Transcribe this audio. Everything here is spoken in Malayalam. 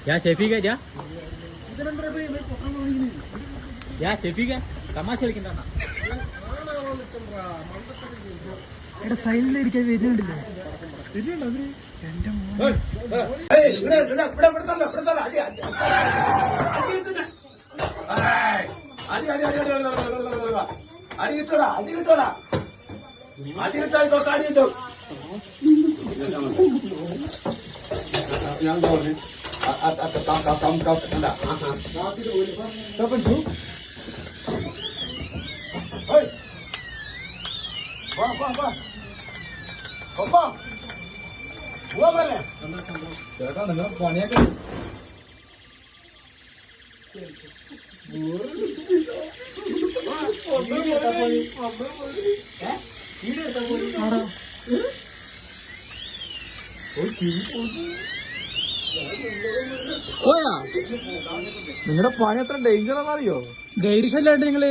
യാ ഷെഫീഖ യാ ഷെഫീഖ തമാശ കളിക്കണ്ട എടാ സൈലന്റ് ഇരിക്കാൻ വരുന്നുണ്ടല്ലോ. എന്റെ ചേട്ടാ നിങ്ങൾ പണിയൊക്കെ പോയാ നിങ്ങളുടെ പണി എത്ര ഡേഞ്ചർ ആണെന്നറിയോ? ധൈര്യശല്ലാണ്ട് നിങ്ങള്